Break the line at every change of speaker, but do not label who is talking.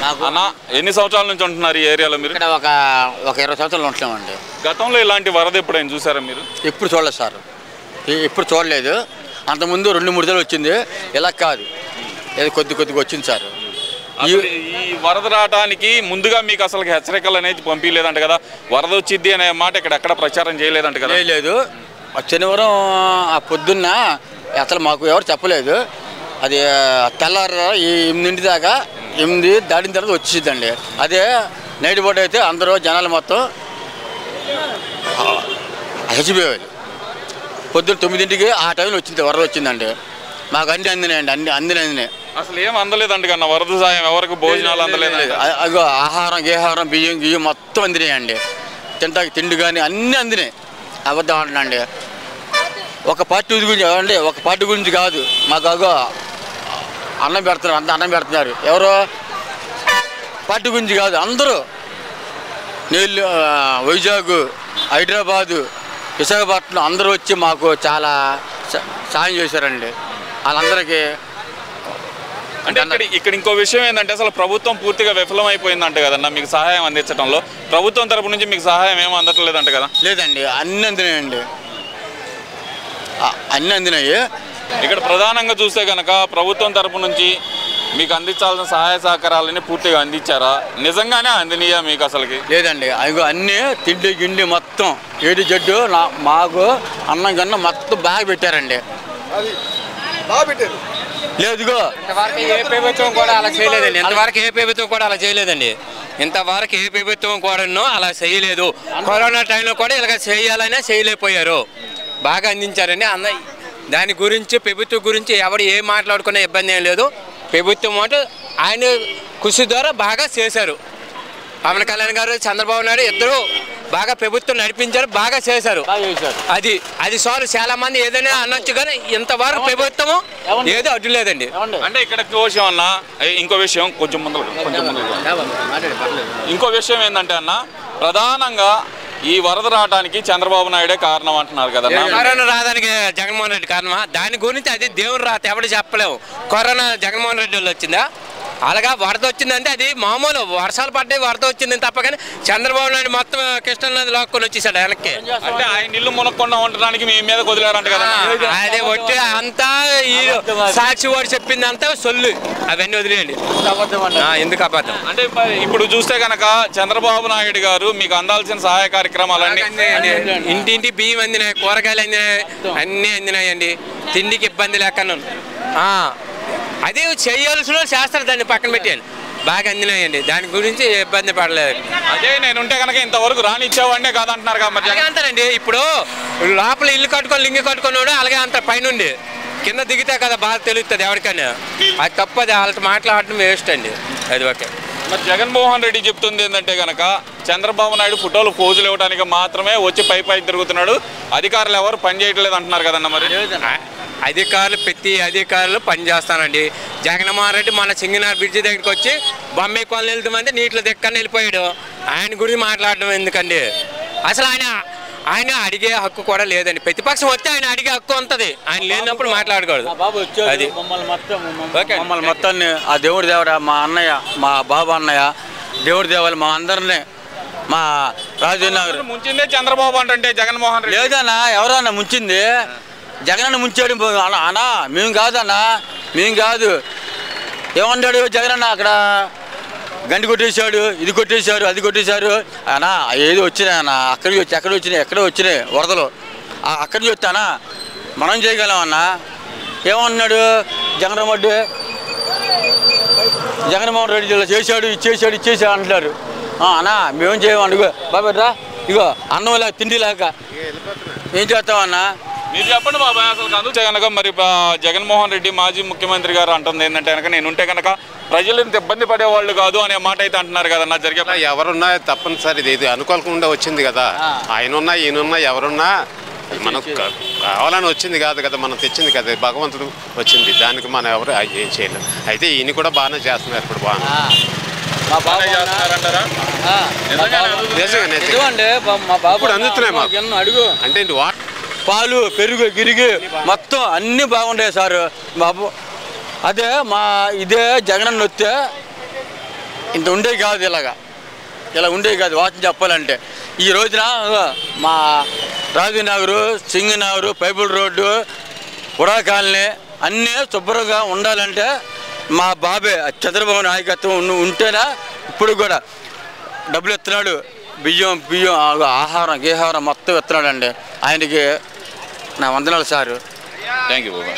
అన్న ఎన్ని సంవత్సరాల నుంచి ఉంటున్నారు ఈ ఏరియాలో మీరు?
ఇక్కడ ఒక 20 సంవత్సరాలు ఉంటున్నామండి.
గతంలో ఇలాంటి వరద ఎప్పుడైనా చూసారా మీరు?
ఎప్పుడు చూడలేదు సార్, ఎప్పుడు చూడలేదు. అంతకుముందు 2-3 సార్లు వచ్చింది, ఇలా కాదు, ఏదో కొద్దిగా వచ్చింది సార్.
ఈ వరద రావడానికి ముందుగా మీకు అసలు హెచ్చరికలు అనేది పంపించలేదంట కదా, వరద వచ్చింది అనే మాట ఇక్కడ ఎక్కడ ప్రచారం చేయలేదంట కదా?
లేదు, శనివారం ఆ పొద్దున్న అసలు మాకు ఎవరు చెప్పలేదు. అది తెల్లారు 8 దాకా 8 దాటిన తర్వాత వచ్చిందండి. అదే నైట్ పూట అయితే అందరూ జనాలు మొత్తం చచ్చిపోయేవాళ్ళు. పొద్దున్న 9ంటికి ఆ టైంలో వచ్చింది, వరద వచ్చిందండి. మాకు అన్ని అందినాయండి, అందినాయి.
అసలు ఏం అందలేదండి కన్నా వరద సాయం, ఎవరికి భోజనాలు అందలేదు.
అగో ఆహారం బియ్యం మొత్తం అందినాయండి. తిండి కానీ అన్నీ అందినాయి. అబద్ధం అంటున్నాండి. ఒక పార్టీ గురించి అండి, ఒక పార్టీ గురించి కాదు, మాకు అగో అన్నం పెడుతున్నారు, అంత అన్నం పెడుతున్నారు. ఎవరో పార్టీ గురించి కాదు, అందరూ నీళ్ళు వైజాగ్, హైదరాబాదు, విశాఖపట్నం అందరూ వచ్చి మాకు చాలా సాయం చేశారండి. వాళ్ళందరికీ
అంటే ఇక్కడ ఇంకో విషయం ఏంటంటే అసలు ప్రభుత్వం పూర్తిగా విఫలమైపోయిందంట కదన్నా మీకు సహాయం అందించడంలో. ప్రభుత్వం తరపు నుంచి మీకు సహాయం ఏమో అందట్లేదంట కదా?
లేదండి, అన్నీ అందినాయండి, అన్నీ అందినాయి.
ఇక్కడ ప్రధానంగా చూస్తే కనుక ప్రభుత్వం తరపు నుంచి మీకు అందించాల్సిన సహాయ సహకారాలని పూర్తిగా అందించారా? నిజంగానే అందినయా మీకు అసలుకి?
లేదండి, అవి అన్నీ తిండి గిండి మొత్తం ఏడు జడ్డు మాకు అన్నం కన్నా మొత్తం బాగా పెట్టారండి. లేదుగో
ఇంతవరకు ఏ ప్రభుత్వం కూడా అలా చేయలేదండి. ఇంతవరకు ఏ ప్రభుత్వం కూడా అలా చేయలేదండి. ఇంతవరకు ఏ ప్రభుత్వం కూడా అలా చేయలేదు. కరోనా టైంలో కూడా ఇలాగ చేయాలనే చేయలేకపోయారు. బాగా అందించారండి. దాని గురించి ప్రభుత్వం గురించి ఎవరు ఏం మాట్లాడుకునే ఇబ్బంది ఏం లేదు. ప్రభుత్వం అంటే ఆయన కృషి ద్వారా బాగా చేశారు. పవన్ కళ్యాణ్ గారు, చంద్రబాబు నాయుడు ఇద్దరు బాగా ప్రభుత్వం నడిపించారు, బాగా చేశారు. అది సార్ చాలా మంది ఏదైనా అనొచ్చు, కానీ ఇంతవరకు ప్రభుత్వం ఏదో అడ్డు లేదండి.
అంటే ఇక్కడ విషయం అన్న, ఇంకో విషయం కొంచెం ముందు ఇంకో విషయం ఏంటంటే అన్న, ప్రధానంగా ఈ వరద రావడానికి చంద్రబాబు నాయుడే కారణం అంటున్నారు కదా.
కరోనా రావడానికి జగన్మోహన్ రెడ్డి కారణమా? దాని గురించి అది దేవుని రాత, ఎవరు చెప్పలేము. కరోనా జగన్మోహన్ రెడ్డి వాళ్ళు వచ్చిందా? అలాగా వరద వచ్చిందంటే అది మామూలు, వర్షాలు పడ్డాయి, వరద వచ్చింది తప్ప. కానీ చంద్రబాబు నాయుడు మొత్తం కృష్ణానది లాక్కొని వచ్చేసాడు వెనక్కి.
అంటే ఆయన ఇల్లు మునక్కుండా ఉండడానికి మీ మీద కుదిరారంట కదా?
అదే వచ్చి అంతా ఈ సాక్షి వాడు చెప్పింది అంతా సొల్లు, అవన్నీ వదిలేయండి. ఎందుకు అబద్ధం?
అంటే ఇప్పుడు చూస్తే కనుక చంద్రబాబు నాయుడు గారు మీకు అందాల్సిన సహాయ కార్యక్రమాలన్నీ
ఇంటింటి బియ్యం అందినాయి, కూరగాయలు అందినాయి, అన్నీ అందినాయండి. తిండికి ఇబ్బంది లేకను అదే చేయాల్సిన చేస్తారు, దాన్ని పక్కన పెట్టాను. బాగా అందినాయండి, దాని గురించి ఇబ్బంది పడలేదు.
అదే నేనుంటే కనుక ఇంతవరకు రానిచ్చేవాడినే కాదంటున్నారు కాబట్టి
అంటారండి. ఇప్పుడు లోపల ఇల్లు కట్టుకొని లింగి కట్టుకున్నాడు, అలాగే అంత పైనుండి కింద దిగితే కదా బాగా తెలుస్తుంది ఎవరికైనా. అది తప్పది, వాళ్ళతో మాట్లాడటం వేస్ట్ అండి. అది ఓకే.
మరి జగన్మోహన్ రెడ్డి చెప్తుంది ఏంటంటే కనుక చంద్రబాబు నాయుడు ఫోటోలు పోజులు ఇవ్వడానికి మాత్రమే వచ్చి పై తిరుగుతున్నాడు, అధికారులు ఎవరు పని చేయట్లేదు అంటున్నారు కదన్న. మరి
ప్రతి అధికారులు పనిచేస్తానండి. జగన్మోహన్ రెడ్డి మన సింగనార్ బ్రిడ్జి దగ్గరికి వచ్చి బొమ్మాయి కొలను వెళ్తామంటే నీటిలో దిక్కని వెళ్ళిపోయాడు. ఆయన గురించి మాట్లాడడం ఎందుకండి? అసలు ఆయన అడిగే హక్కు కూడా లేదండి. ప్రతిపక్షం వస్తే ఆయన అడిగే హక్కు ఉంటుంది, ఆయన లేనప్పుడు మాట్లాడకూడదు. అది
మమ్మల్ని మొత్తాన్ని ఆ దేవుడి దేవరా, మా అన్నయ్య, మా బాబు అన్నయ్య, దేవుడి దేవాలి మా అందరినీ. మా రాజనగర్
ముంచిందే చంద్రబాబు అంటే జగన్మోహన్ రెడ్డి
లేదన్నా, ఎవరన్నా ముంచింది? జగన్ ముంచాడు అన్నా, మేము కాదన్నా, మేము కాదు. ఏమన్నాడు జగన్ అన్న? అక్కడ గండి కొట్టేశాడు, ఇది కొట్టేశారు, అది కొట్టేశారు అన్నా. ఏది వచ్చినాయి అన్న, అక్కడికి వచ్చి ఎక్కడ వచ్చినాయి వరదలు, అక్కడి నుంచి వచ్చానా మనం చేయగలం అన్నా. ఏమన్నాడు జగన్మోహన్ రెడ్డి జిల్లా చేశాడు, ఇచ్చేసాడు అంటున్నారు. అన్నా మేమేం చేయమని బాబా రా, ఇగో అన్నం లేక తిండి లేక ఏం చేస్తామన్నా?
మీరు చెప్పండి బాబాయ్. అసలు అందుకే కనుక మరి జగన్మోహన్ రెడ్డి మాజీ ముఖ్యమంత్రి గారు అంటుంది ఏంటంటే కనుక నేనుంటే కనుక ప్రజలు ఇంత ఇబ్బంది పడేవాళ్ళు కాదు అనే మాట అయితే అంటున్నారు కదన్నా. జరిగే
ఎవరున్నా తప్పనిసరి ఇది అనుకోకుండా వచ్చింది కదా. ఆయనున్నా ఈయనున్నా ఎవరున్నా మనకు కావాలని వచ్చింది కాదు కదా, మనం తెచ్చింది కదా, భగవంతుడు వచ్చింది. దానికి మనం ఎవరు ఏం చేయలేం. అయితే ఈయన కూడా బాగానే చేస్తున్నారు. ఇప్పుడు ఇప్పుడు అందుతున్నాయి మాకు.
అడుగు
అంటే
పాలు, పెరుగు, గిరిగి మొత్తం అన్నీ బాగుంటాయి సార్ బాబు. అదే ఇదే జగనన్న వస్తే ఇంత ఉండేవి కాదు, ఇలా ఉండేవి కాదు వాటిని చెప్పాలంటే. ఈ రోజున మా రాజనగరు, సింగనగరు, పైపుల్ రోడ్డు, పురా కాలనీ అన్నీ శుభ్రంగా ఉండాలంటే మా బాబే చంద్రబాబు నాయకత్వం ఉంటేనే ఇప్పుడు కూడా డబ్బులు ఇస్తున్నాడు. బియ్యం ఆహారం మొత్తం ఇస్తున్నాడు అండి. ఆయనకి నా వందనాలు సారు.
Thank you Baba.